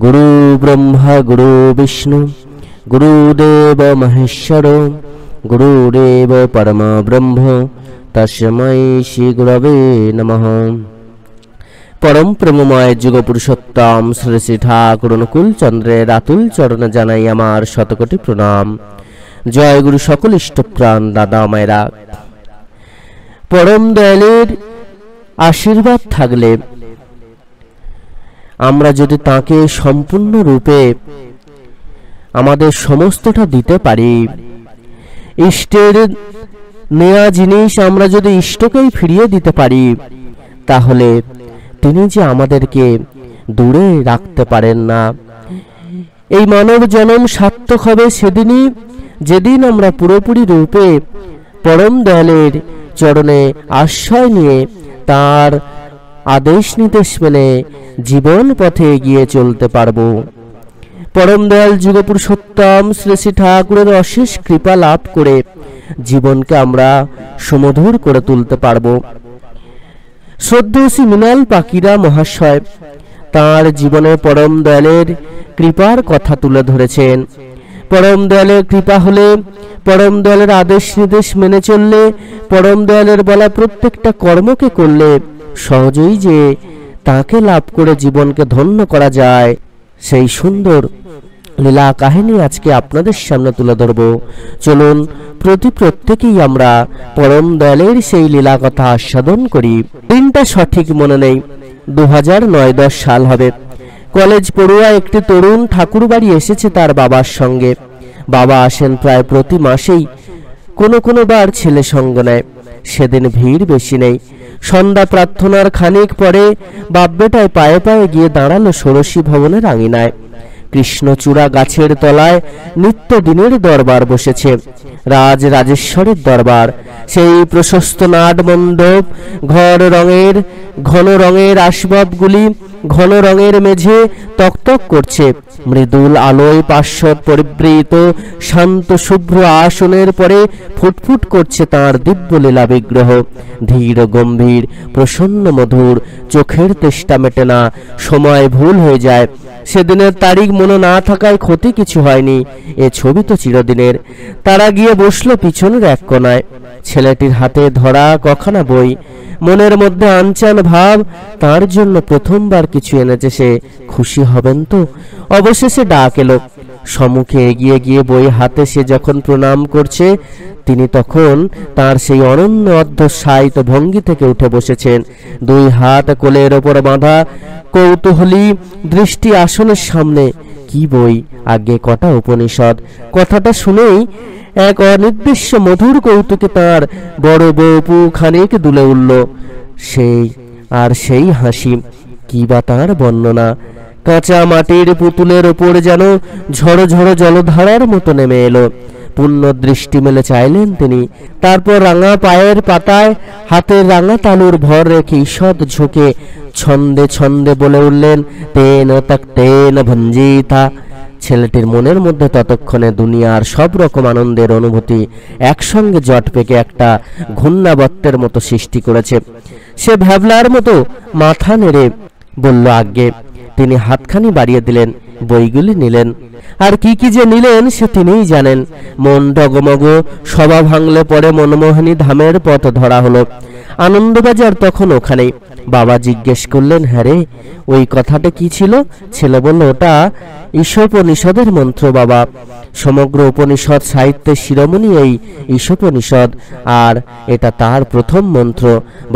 गुरु ब्रह्मा गुरु विष्णु गुरुदेव महेश्वर गुरुरेव परम ब्रह्म तस्मै श्री गुरवे नमः। परम प्रेममय जुग पुरुषोत्तम श्री श्री ठाकुर अनुकूल चंद्रेर आतुल चरण जानाई आमार शतकोटी प्रणाम। जय गुरु सकल इष्टप्राण दादा मायरा। परम दयालेर आशीर्बाद थाकले আমরা যদি তাকে সম্পূর্ণ রূপে আমাদের সমস্তটা দিতে পারি, ইষ্টের নেয়া জিনিস আমরা যদি ইষ্টকেই ফিরিয়ে দিতে পারি, তাহলে তিনি যে আমাদেরকে দূরে রাখতে পারেন না। এই মানব জন্ম সার্থক হবে সেদিনই যেদিন আমরা পুরোপুরি রূপে পরম দয়ালের চরণে আশ্রয় নিয়ে তার आदेश निर्देश मेने जीवन पथे एगिए चलते पारबो। परम दयाल जुग पुरुषोत्तम श्री श्री ठाकुरेर अशेष कृपा लाभ करे जीवन के आमरा सुमधुर करे तुलते पारबो। श्रद्धेय मृणाल पाखिरा महाशय तार जीवने परम दयालेर कृपार कथा तुले धरेछेन। परम दयालेर कृपा होले, परम दयालेर आदेश निर्देश मेने चलले, परम दयालेर बला प्रत्येकटा कर्मके करले सहजई जे ताके लाभ करे जीवन के धन्य करा जाए सेई सुंदर लीला काहिनी आजके आपनादेर सामने तुले धरबो। चलुन प्रत्येकेई आमरा परम दयालेर सेई लीला कथा आस्वादन करी। दिनटा सठिक मने नेই, 2009-10 साल हबे। कलेज पড়ুয়া एकटी तरुण ठाकुर बाड़ी एसेছে तार बाबार संगे। बाबा आसेन प्राय प्रति मासेই, कोनो कोनो बार छेले संग नेয়। সেদিন ভিড় বেশি নেই। সন্ধ্যা প্রার্থনার খানিক পরে বাপ বেটায় পায়ে পায়ে গিয়ে দাঁড়ালো ষোড়শী ভবনের আঙিনায়। কৃষ্ণচূড়া গাছের তলায় নিত্য দিনের দরবার বসেছে, রাজ রাজেশ্বরের দরবার। সেই প্রশস্ত নাট মণ্ডপ, ঘন রঙের আসবাবগুলি, ঘন রঙের মেঝে তকতক করছে। মৃদুল আলোয় পার্শ্বদ পরিবৃত শান্ত শুভ্র আসনের পরে ফুটফুট করছে তাঁর দিব্য লীলা বিগ্রহ। ধীর গম্ভীর প্রসন্ন মধুর, চোখের তেষ্টা মেটে না, সময় ভুল হয়ে যায়। সেদিনের তারিখ মনে না থাকায় ক্ষতি কিছু হয়নি, এ ছবি তো চিরদিনের। তারা গিয়ে বসলো পিছনের এক কোনায়। ছেলেটির হাতে ধরা কখানা বই, মনের মধ্যে আনচান ভাব, তার জন্য প্রথমবার কিছু এনেছে সে, খুশি হবেন তো। অবশেষে ডাক এলো। সম্মুখে এগিয়ে গিয়ে বই হাতে সে যখন প্রণাম করছে, তিনি তখন তার সেই অনন্য অধ্যবসায়িত ভঙ্গি থেকে উঠে বসেছেন। দুই হাত কোলের ওপর বাঁধা, কৌতূহলী দৃষ্টি আসনের সামনে। কি বই? আগে কটা উপনিষদ। কথাটা শুনেই এক অনির্দিষ্ট মধুর কৌতুকে তার বড় বউ খানিক দুলে উঠল। সেই হাসি, কি বা তার বর্ণনা। কাঁচা মাটির পুতুলের ওপর যেন ঝড়ো ঝড়ো জলধারার মতো নেমে এলো। পূর্ণ দৃষ্টি মেলে চাইলেন তিনি। তারপর রাঙা পায়ের পাতায় হাতের রাঙা তালুর ভর রেখে ঈষৎ ঝুঁকে ছন্দে ছন্দে বলে উঠলেন, তেন তক্তেন ভঞ্জিতা। ছেলেটির মনের মধ্যে ততক্ষণে দুনিয়ার সব রকম আনন্দের অনুভূতি একসঙ্গে জট পেকে একটা ঘূর্ণাবর্তের মতো সৃষ্টি করেছে। সে ভ্যাবলার মতো মাথা নেড়ে বলল, আজ্ঞে। তিনি হাতখানি বাড়িয়ে দিলেন, বইগুলি নিলেন। আর কি কি যে নিলেন সে তিনিই জানেন। মন ডগমগ, সভা ভাঙলে পরে মনমোহিনী ধামের পথ ধরা হলো। আনন্দবাজার তখন ওখানেই। বাবা জিজ্ঞেস করলেন, হ্যাঁ রে, ওই কথাটা কি ছিল? ছেলে বলল, ওটা ঈশোপনিষদের মন্ত্র বাবা। সমগ্র উপনিষদ সাহিত্যের শিরোমণি এই ঈশোপনিষদ, আর এটা তার প্রথম মন্ত্র।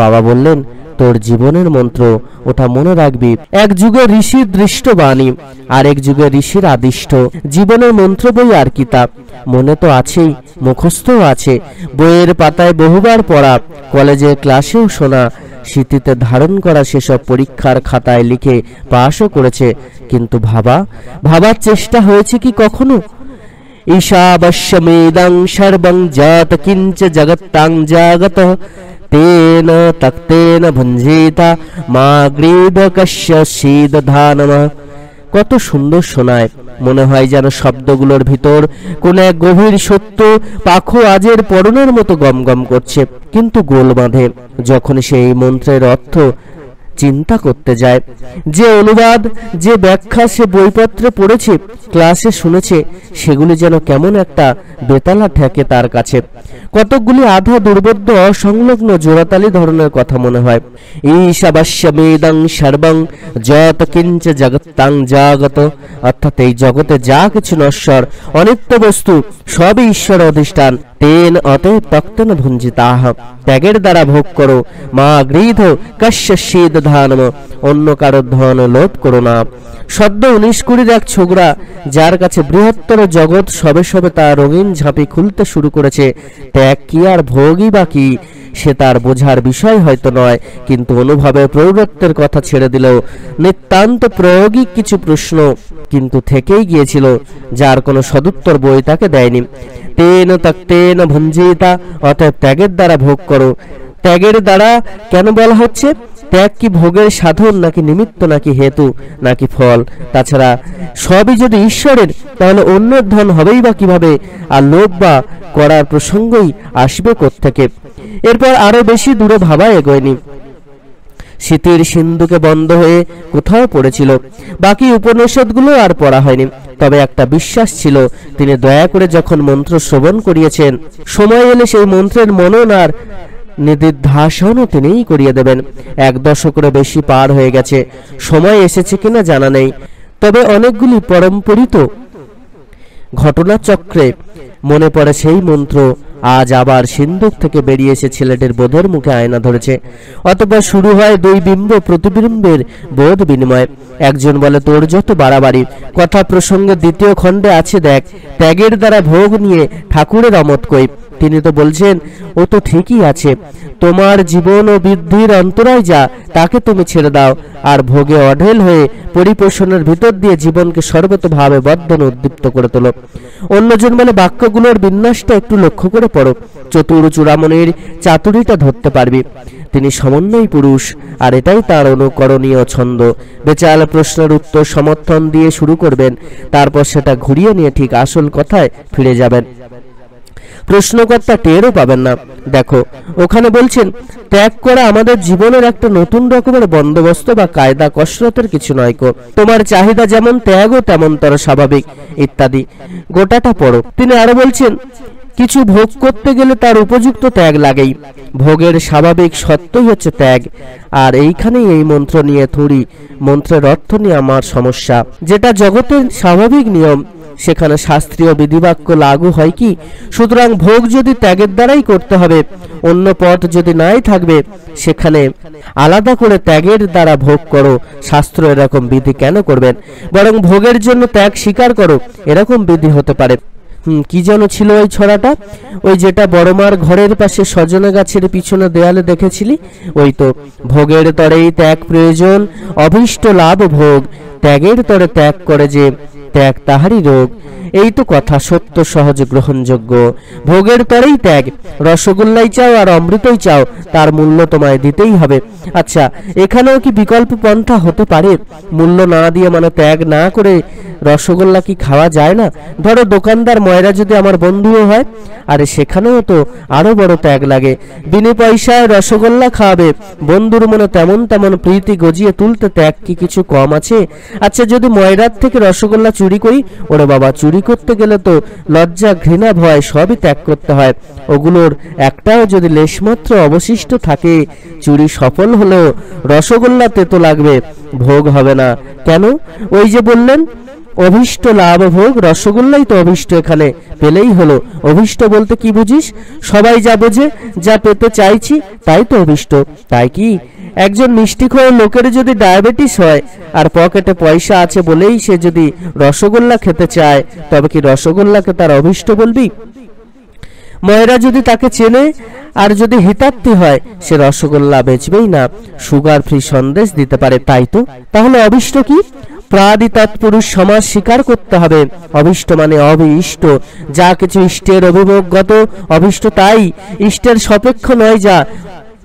বাবা বললেন, তোর জীবনের মন্ত্র, ওটা মনে রাখবি। এক যুগে ঋষির দৃষ্ট বাণী, আর এক যুগে ঋষির আদিষ্ট। জীবনের মন্ত্র বই আর কিতাব মনে তো আছেই, মুখস্থও আছে। বইয়ের পাতায় বহুবার পড়া, কলেজের ক্লাসেও শোনা, স্মৃতিতে ধারণ করা, সেসব পরীক্ষার খাতায় লিখে পাশও করেছে। কিন্তু ভাবার চেষ্টা হয়েছে কি কখনো? ঈশাবশ্যমেদং সর্বং যত কিঞ্চ জগত্তাং জগত তেন তক্তেন ভঞ্জিতা মা গ্রীবকস্য শীদধানমঃ। কত সুন্দর শোনায়, মনে হয় যেন শব্দগুলোর ভিতর কোন এক গভীর সত্য পাখো আজের পরনের মতো গমগম করছে, কিন্তু গোল বাঁধে। যখন সেই মন্ত্রের অর্থ চিন্তা করতে যায়। যে অনুবাদ, যে ব্যাখ্যা সে বইপত্রে পড়েছে, ক্লাসে শুনেছে, সেগুলি যেন কেমন একটা বেতালা ঠেকে তার কাছে। কতকগুলি আধা দুর্বোধ্য অসংলগ্ন জোড়াতালি ধরনের কথা মনে হয়। ঈশাবাস্যমেদং সর্বং যত কিঞ্চ জগত্তাং জাগত, অর্থাৎ এই জগতে যা কিছু নশ্বর অনিত্য বস্তু সবই ঈশ্বর অধিষ্ঠান। তেন অতএব তক্তেন ভুঞ্জিতাহ, ত্যাগের দ্বারা ভোগ করো। মা গৃধ কশ্যেদ ধানম, অন্য কারো ধন লোভ করো না। সদ্য 19-20 এক ছোকরা, যার কাছে বৃহত্তর জগৎ সবে সবে তার রঙিন ঝাঁপি খুলতে শুরু করেছে, ত্যাগ কি আর ভোগই বা কি সে তার বোঝার বিষয় হয়তো নয়, কিন্তু অনুভবে প্রৌঢ়ত্বের কথা ছেড়ে দিলেও নিতান্ত প্রায়োগিক কিছু প্রশ্ন কিন্তু থেকেই গিয়েছিল, যার কোনো সদুত্তর বই তাকে দেয়নি। তেন তক্তেন ভুঞ্জিতা, অতএব ত্যাগের দ্বারা ভোগ করো। ত্যাগের দ্বারা কেন বলা হচ্ছে? ত্যাগ কি ভোগের সাধন, নাকি নিমিত্ত, নাকি হেতু, নাকি ফল? তাছাড়া সবই যদি ঈশ্বরের, তাহলে অন্যের ধন হবেই বা কিভাবে? আর লোভ বা করার প্রসঙ্গই আসবে কোত্থেকে? এরপর আরো বেশি দূরে ভাবা এগোয়নি। শীতের সিন্ধুকে বন্ধ হয়ে কোথাও পড়েছিল। বাকি উপনিষদগুলো আর পড়া হয়নি। তবে একটা বিশ্বাস ছিল, তিনি দয়া করে যখন মন্ত্র শ্রবণ করিয়েছেন, সময় এলে সেই মন্ত্রের মনন আর নিদিধ্যাসনও তিনিই করিয়ে দেবেন। 1 দশকেরও বেশি পার হয়ে গেছে, সময় এসেছে কিনা জানা নেই। তবে অনেকগুলি পরম্পরিত ঘটনাচক্রে মনে পড়ে সেই মন্ত্র আজ আবার সিন্ধুক থেকে বেরিয়ে এসে ছেলেটির বোধের মুখে আয়না ধরেছে। অতঃপর শুরু হয় 2 বিম্ব প্রতিবিম্বের বোধ বিনিময়। একজন বলে, তোর যত বাড়াবাড়ি। কথা প্রসঙ্গে 2য় খণ্ডে আছে, দেখ, ত্যাগের দ্বারা ভোগ নিয়ে ঠাকুরের অমত কই। তিনি তো বলছেন, ও তো ঠিকই আছে, তোমার জীবন ও বৃদ্ধির অন্তরায় যা, তাকে তুমি ছেড়ে দাও, আর ভোগে অঢেল হয়ে পরিপোষণের ভিতর দিয়ে জীবনকে সর্বতভাবে বর্ধন উদ্দীপ্ত করে তোলো। অন্যজন বলে, বাক্যগুলোর বিন্যাসটা একটু লক্ষ্য করে পড়ো, চতুর চূড়ামণির চাতুরিটা ধরতে পারবি। তিনি সমন্বয় পুরুষ, আর এটাই তার অনুকরণীয় ছন্দ। বেচাল প্রশ্নের উত্তর সমর্থন দিয়ে শুরু করবেন, তারপর সেটা ঘুরিয়ে নিয়ে ঠিক আসল কথায় ফিরে যাবেন। প্রশ্নকর্তা টেরও পাবেন না। দেখো, ওখানে বলছেন, ত্যাগ করা আমাদের জীবনের একটা নতুন রকমের বন্দোবস্ত বা কায়দা কসরতের কিছু নয় কো। তোমার চাহিদা যেমন, ত্যাগও তেমনতর স্বাভাবিক, ইত্যাদি। গোটাটা পড়ো। তিনি আরো বলছেন, কিছু ভোগ করতে গেলে তার উপযুক্ত ত্যাগ লাগেই। ভোগের স্বাভাবিক সত্যই হচ্ছে ত্যাগ। আর এইখানেই এই মন্ত্র নিয়ে থুড়ি, মন্ত্রের অর্থ নিয়ে আমার সমস্যা। যেটা জগতের স্বাভাবিক নিয়ম, সেখানে শাস্ত্রীয় বিধিবাক্য লাগু হয় কি? সুতরাং ভোগ যদি ত্যাগের দ্বারাই করতে হবে, অন্য পথ যদি নাই থাকবে, সেখানে আলাদা করে ত্যাগের দ্বারা ভোগ করো, শাস্ত্র এরকম বিধি কেন করবেন? বরং ভোগের জন্য ত্যাগ স্বীকার করো, এরকম বিধি হতে পারে। কি যেন ছিল ওই ছড়াটা? ওই যেটা বড়মার ঘরের পাশে সজনে গাছের পিছনে দেয়ালে দেখেছিলি, ওই তো। ভোগের তরেই ত্যাগ প্রয়োজন, অভীষ্ট লাভ ভোগ। ত্যাগের তরে ত্যাগ করে যে, ত্যাগ তাহারই রোগ। এই তো কথা, সত্য, সহজ, গ্রহণযোগ্য। ভোগের তরেই ত্যাগ। রসগোল্লাই চাও আর অমৃতই চাও, তার মূল্য তোমায় দিতেই হবে। আচ্ছা, এখানেও কি বিকল্প পন্থা হতে পারে? মূল্য না দিয়ে, মানে ত্যাগ না করে রসগোল্লা কি খাওয়া যায় না? ধরো, দোকানদার ময়রা যদি আমার বন্ধুও হয়, আরে সেখানেও তো আরো বড় ত্যাগ লাগে। বিনে পয়সায় রসগোল্লা খাওয়াবে, বন্ধুর মনে তেমন তেমন প্রীতি গজিয়ে তুলতে ত্যাগ কি কিছু কম আছে? আচ্ছা, যদি ময়রার থেকে রসগোল্লা চুরি করি, ওরে বাবা, চুরি করতে গেলে তো লজ্জা, ঘৃণা, ভয় সবই ত্যাগ করতে হয়। ওগুলোর একটাও যদি লেশমাত্র অবশিষ্ট থাকে, চুরি সফল হলেও রসগোল্লা তেতো লাগবে, ভোগ হবে না। কেন? ওই যে বললেন, অভীষ্ট লাভ ভোগ। রসগোল্লাই তো অভীষ্ট, এখানে পেলেই হলো। অভীষ্ট বলতে কি বুঝিস? সবাই যা বোঝে, যা পেতে চাইছি তাই তো অভীষ্ট। তাই কি একজন মিষ্টিখোর লোকের যদি ডায়াবেটিস হয়, আর পকেটে পয়সা আছে বলেই সে যদি রসগোল্লা খেতে চায়, তবে কি রসগোল্লাকে তার অভীষ্ট বলবি? ময়রা যদি তাকে চেনে আর যদি হিতার্থী হয়, সে রসগোল্লা বেচবেই না, সুগার ফ্রি সন্দেশ দিতে পারে। তাই তো, তাহলে অভীষ্ট কি? প্রাদি তৎপুরুষ সমাজ স্বীকার করতে হবে। অভীষ্ট মানে অভীষ্ট। যা কিছু ইষ্টের অভিমুখগত, অভীষ্ট তাই। ইষ্টের সাপেক্ষ নয় যা,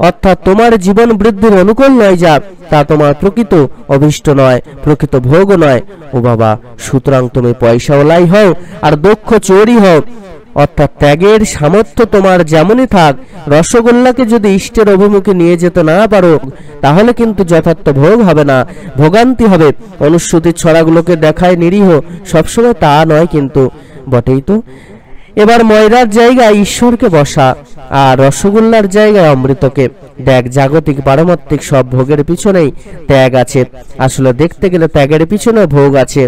অর্থাৎ তোমার জীবন বৃদ্ধির অনুকূল নয় যা, তা তোমার প্রকৃত অভীষ্ট নয়, প্রকৃত ভোগ নয়। ও বাবা, সুতরাং তুমি পয়সাওয়ালাই হও আর দক্ষ চোরই হও, অর্থাৎ ত্যাগের সামর্থ্য তোমার যেমনই থাক, রসগোল্লাকে যদি ইষ্টের অভিমুখে নিয়ে যেতে না পারো তাহলে কিন্তু যথার্থ ভোগ হবে না, ভোগান্তি হবে। অনুশ্রুতির ছড়াগুলোকে দেখায় নিরীহ, সবসময় তা নয় কিন্তু। বটেই তো। এবার ময়রার জায়গায় ঈশ্বরকে বসা, আর রসগোল্লার জায়গায় অমৃতকে। দেখ, জাগতিক পারমাত্মিক সব ভোগের পিছনেই ত্যাগ আছে। আসলে দেখতে গেলে ত্যাগের পিছনে ভোগ আছে,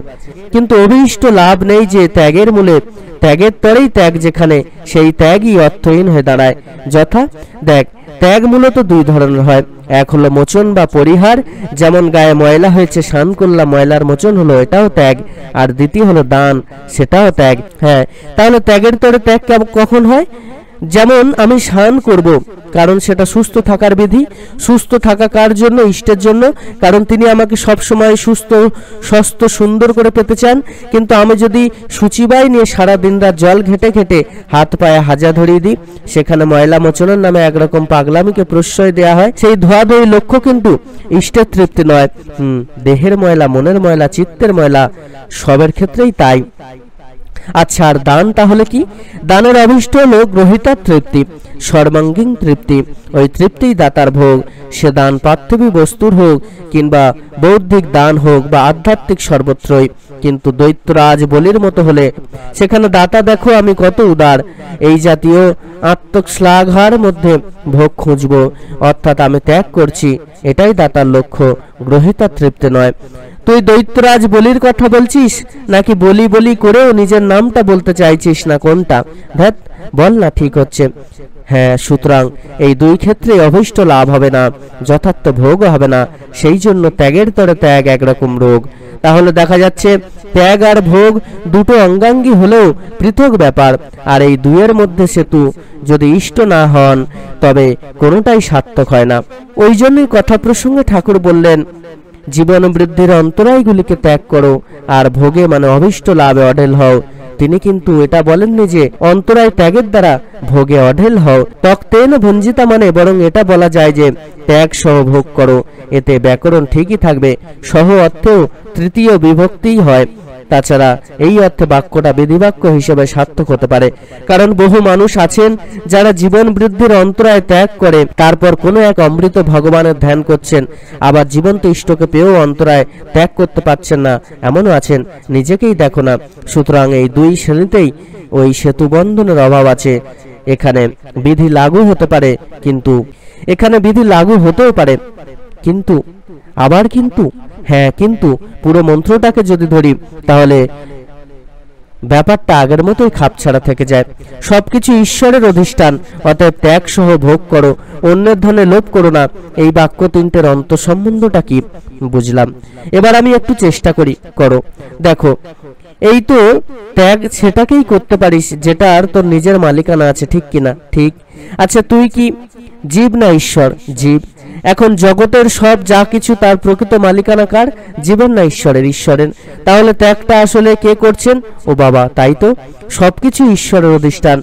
কিন্তু অভীষ্ট লাভ নেই যে ত্যাগের মূলে। ত্যাগের তরেই ত্যাগ যেখানে, সেই ত্যাগই অর্থহীন হয়ে দাঁড়ায়। যথা দেখ, ত্যাগ মূলত দুই ধরনের হয়। এক হলো মোচন বা পরিহার, যেমন গায়ে ময়লা হয়েছে স্নান করলাম, ময়লার মোচন হলো, এটাও ত্যাগ। আর দ্বিতীয় হলো দান, সেটাও ত্যাগ। হ্যাঁ, তাহলে ত্যাগের তরে ত্যাগ কখন হয়? যেমন আমি স্নান করব, কারণ সেটা সুস্থ থাকার বিধি। সুস্থ থাকা কার জন্য? ইষ্টের জন্য, কারণ তিনি আমাকে সব সময় সুস্থ স্বাস্থ্য সুন্দর করে পেতে চান। কিন্তু আমি যদি সূচিবাই নিয়ে সারা দিন রাত জল ঘেটে ঘেটে হাত পায়ে হাজা ধরিয়ে দিই, সেখানে ময়লা মোচনের নামে একরকম পাগলামিকে প্রশ্রয় দেওয়া হয়। সেই ধোয়াধুয়ি লক্ষ্য কিন্তু ইষ্টের তৃপ্তি নয়। দেহের ময়লা, মনের ময়লা, চিত্তের ময়লা, সবের ক্ষেত্রেই তাই। আচ্ছা, আর দান তাহলে কি? দানের অভিষ্ট হলো গ্রহিতার তৃপ্তি, সর্বাঙ্গীন তৃপ্তি। ওই তৃপ্তিই দাতার ভোগ। সে দান পার্থিবী বস্তুর হোক, কিংবা বৌদ্ধিক দান হোক, বা আধ্যাত্মিক, সর্বত্রই। কিন্তু দৈত্যরাজ বলির মতো হলে সেখানে দাতা দেখো আমি কত উদার, এই জাতীয় আত্মশ্লাঘার মধ্যে ভোগ খুঁজব, অর্থাৎ আমি ত্যাগ করছি, এটাই দাতার লক্ষ্য, গ্রহিতার তৃপ্তি নয়। তুই দৈত্যরাজ বলির কথা বলছিস, নাকি বলি বলি করেও নিজের নামটা বলতে চাইছিস না? কোনটা? ধ্যাত, বল না, ঠিক হচ্ছে। হ্যাঁ, সুতরাং এই দুই ক্ষেত্রে অভীষ্ট লাভ হবে না, যথার্থ ভোগও হবে না। সেই জন্য ত্যাগের তরে ত্যাগ একরকম রোগ। তাহলে দেখা যাচ্ছে ত্যাগ আর ভোগ দুটো অঙ্গাঙ্গী হলেও পৃথক ব্যাপার, আর এই দুইয়ের মধ্যে সেতু যদি ইষ্ট না হন তবে কোনোটাই সার্থক হয় না। ওই জন্যই কথা প্রসঙ্গে ঠাকুর বললেন, জীবন বৃদ্ধির অন্তরায়গুলিকে ত্যাগ করো, আর ভোগে মানে অভীষ্ট লাভে অঢেল হও। তিনি কিন্তু এটা বলেননি যে অন্তরায় ত্যাগের দ্বারা ভোগে অঢেল হও। তক্তেন ভঞ্জিতা মানে বরং এটা বলা যায় যে ত্যাগ সহ ভোগ করো। এতে ব্যাকরণ ঠিকই থাকবে, সহ অর্থেও তৃতীয় বিভক্তিই হয়। তাছাড়া এই অর্থে বাক্যটা বিধিবাক্য হিসেবে সার্থক হতে পারে, কারণ বহু মানুষ আছেন যারা জীবন বৃদ্ধির অন্তরায় ত্যাগ করে তারপর কোনো এক অমৃত ভগবানের ধ্যান করছেন, আবার জীবন্ত ইষ্টকে পেয়েও অন্তরায় ত্যাগ করতে পারছেন না, এমনও আছেন। নিজেকেই দেখো না। সুতরাং এই দুই শ্রেণীতেই ওই সেতু বন্ধনের অভাব আছে। এখানে বিধি লাগু হতে পারে, কিন্তু এখানে বিধি লাগু হতেও পারে, কিন্তু আবার কিন্তু, হ্যাঁ কিন্তু পুরো মন্ত্রটাকে যদি ধরি তাহলে ব্যাপারটা আগের মতোই খাপছাড়া থেকে যায়। সবকিছু ঈশ্বরের অধিষ্ঠান, অতএব ত্যাগ সহ ভোগ করো, অন্যের ধনে লোভ করো না। এই বাক্য তিনটের অন্তঃসম্বন্ধটা কি বুঝলাম। এবার আমি একটু চেষ্টা করো। দেখো, এই তো ত্যাগ সেটাকেই করতে পারিস যেটা আর তোর নিজের মালিকানা আছে, ঠিক কিনা? ঠিক। আচ্ছা, তুই কি জীব না ঈশ্বর? জীব। এখন জগতের সব যা কিছু তার প্রকৃত মালিকানা কার? জীবের না ঈশ্বরের? ঈশ্বরের। তাহলে ত্যাগটা আসলে কে করছেন? ও বাবা, তাই তো, সবকিছু ঈশ্বরের অধিষ্ঠান।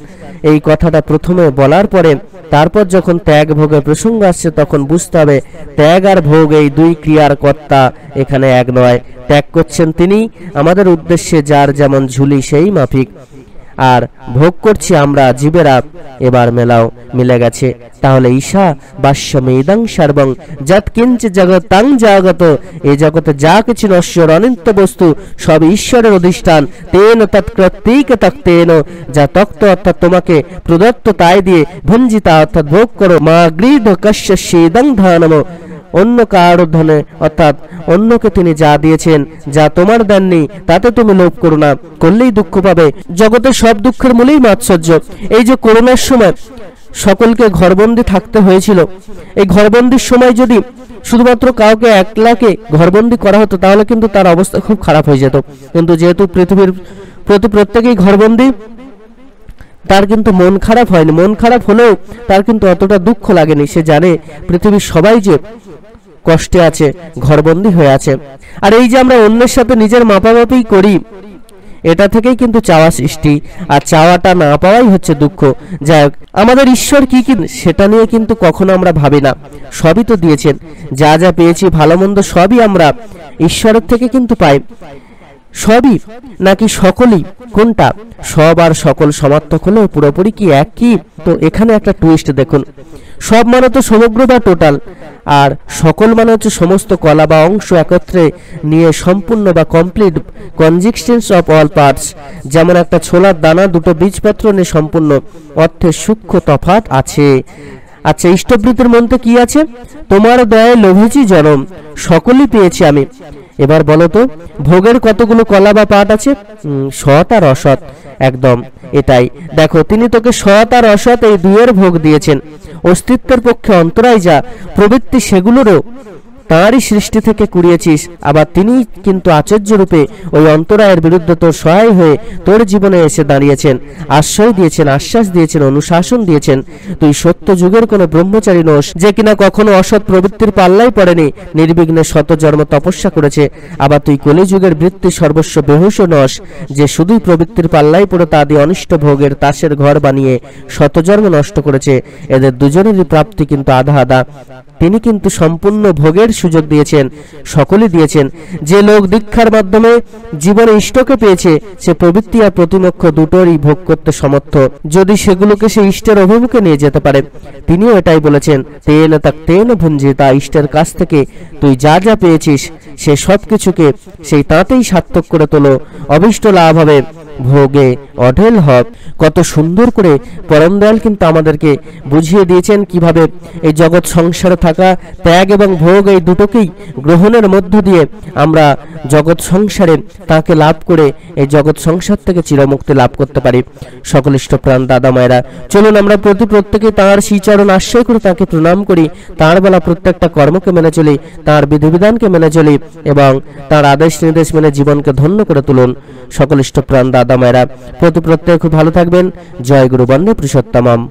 এই কথাটা প্রথমে বলার পরে তারপর যখন ত্যাগ ভোগের প্রসঙ্গ আসছে তখন বুঝতে হবে ত্যাগ আর ভোগ এই দুই ক্রিয়ার কর্তা এখানে এক নয়। ত্যাগ করছেন তিনি, আমাদের উদ্দেশ্যে যার যেমন ঝুলি সেই মাফিক, আর ভোগ করছি আমরা জীবেরা। এবার মেলাও, মিলে গেছে। তাহলে ঈশা বাস্যমেদং সর্বং যৎকিঞ্চ জগতাং জাগত, এই জগতে যা কিছু নশ্বর অনিত্য বস্তু সব ঈশ্বরের অধিষ্ঠান। তেন তৎকৃত্যৈক তক্তেন, যা তক্ত অর্থাৎ তোমাকে প্রদত্ত তাই দিয়ে ভঞ্জিতা অর্থাৎ ভোগ করো। মা গৃহ কশ্যেদং ধানম, অন্য কারো ধনে অর্থাৎ অন্যকে তিনি যা দিয়েছেন, যা তোমার দেননি তাতে তুমি লোভ করো না, করলেই দুঃখ পাবে। জগতের সব দুঃখের মূলেই মাৎসর্য। এই যে করোনার সময় সকলকে ঘরবন্দি থাকতে হয়েছিল, এই ঘরবন্দির সময় যদি শুধুমাত্র কাউকে একলাকে ঘরবন্দি করা হতো তাহলে কিন্তু তার অবস্থা খুব খারাপ হয়ে যেত। কিন্তু যেহেতু পৃথিবীর প্রত্যেকেই ঘরবন্দি, তার কিন্তু মন খারাপ হয়নি। মন খারাপ হলেও তার কিন্তু অতটা দুঃখ লাগেনি। সে জানে পৃথিবীর সবাই যে কষ্টে আছে, ঘরবন্দি হয়ে আছে। আর এই যে আমরা অন্যের সাথে নিজের মাপামাপি করি, এটা থেকেই কিন্তু চাওয়া সৃষ্টি, আর চাওয়াটা না পাওয়াই হচ্ছে দুঃখ। যাই হোক, আমাদের ঈশ্বর কি কি সেটা নিয়ে কিন্তু কখনো আমরা ভাবি না। সবই তো দিয়েছেন, যা যা পেয়েছি ভালো মন্দ সবই আমরা ঈশ্বরের থেকে কিন্তু পাই। সবই নাকি সকলই? কোনটা? সব আর সকল সমার্থক হলেও পুরোপুরি কি এক কি? তো এখানে একটা টুইস্ট দেখুন। সব মানে তো সমগ্র বা টোটাল, আর সকল মানে হচ্ছে সমস্ত কলা বা অংশ একত্রে নিয়ে সম্পূর্ণ বা কমপ্লিট কনজিস্টেন্স অফ অল পার্টস। যেমন একটা ছোলার দানা দুটো বীজপত্র নিয়ে সম্পূর্ণ অর্থে সূক্ষ্ম তফাৎ আছে। আচ্ছা, ইষ্টবৃত্তির মন্ত্রে কি আছে? তোমার দয়ায় লোভেছি জনম, সকলই পেয়েছি আমি। এবার বলো তো, ভোগের কতগুলো কলা বা পাঠ আছে? সৎ আর অসৎ, একদম এটাই। দেখো, তিনি তোকে সৎ আর অসৎ এই দুয়ের ভোগ দিয়েছেন। অস্তিত্বের পক্ষে অন্তরায় যা প্রবৃত্তি সেগুলোরও তাঁরই সৃষ্টি থেকে কুড়িয়েছিস। আবার তিনি কিন্তু আচার্য রূপে ওই অন্তরায়ের বিরুদ্ধে তোর সহায় হয়ে তোর জীবনে এসে দাঁড়িয়েছেন, আশ্রয় দিয়েছেন, আশ্বাস দিয়েছেন, অনুশাসন দিয়েছেন। তুই সত্য যুগের কোনো ব্রহ্মচারী নোস, যে কিনা কখনো অসৎ প্রবৃত্তির পাল্লাই পড়েনি, নির্বিঘ্নে শত জন্ম তপস্যা করেছে। আবার তুই কলিযুগের বৃত্তি সর্বস্ব বেহুশ নস, যে শুধুই প্রবৃত্তির পাল্লাই পড়ে তা দিয়ে অনিষ্ট ভোগের তাসের ঘর বানিয়ে শত জন্ম নষ্ট করেছে। এদের দুজনেরই প্রাপ্তি কিন্তু আধা আধা। তিনি কিন্তু সম্পূর্ণ ভোগের সুযোগ দিয়েছেন, সকলেই দিয়েছেন। যে লোক দীক্ষার মাধ্যমে জীবনে ইষ্টকে পেয়েছে, সে প্রবৃত্তি আর প্রতিমোক্ষ দুটোরই ভোগ করতে সমর্থ, যদি সেগুলোকে সে ইষ্টের অভিমুখে নিয়ে যেতে পারে। তিনিও এটাই বলেছেন, তেন তাক তেন ভুঞ্জে, তা ইষ্টের কাছ থেকে তুই যা যা পেয়েছিস সে সব কিছুকে সেই তাঁতেই সার্থক করে তোলো, অভিষ্ট লাভ হবে, ভোগে অঢেল হক। কত সুন্দর করে পরম দয়াল কিন্তু আমাদেরকে বুঝিয়ে দিয়েছেন কিভাবে এই জগৎ সংসারে থাকা ত্যাগ এবং ভোগ এই দুটোকেই গ্রহণের মধ্য দিয়ে আমরা জগৎ সংসারে তাকে লাভ করে এই জগৎ সংসার থেকে চিরমুক্তি লাভ করতে পারি। সকল ইষ্টপ্রাণ দাদা মায়েরা, চলুন আমরা প্রত্যেকে তাঁর শ্রীচরণ আশ্রয় করে তাকে প্রণাম করি, তাঁর বলা প্রত্যেকটা কর্মকে মেনে চলি, তাঁর বিধিবিধানকে মেনে চলি এবং তাঁর আদেশ নির্দেশ মেনে জীবনকে ধন্য করে তুলুন। সকল ইষ্টপ্রাণ দাদা মায়েরা প্রত্যেকে খুব ভালো থাকবেন। জয় গুরু বন্দে পুরুষোত্তমম।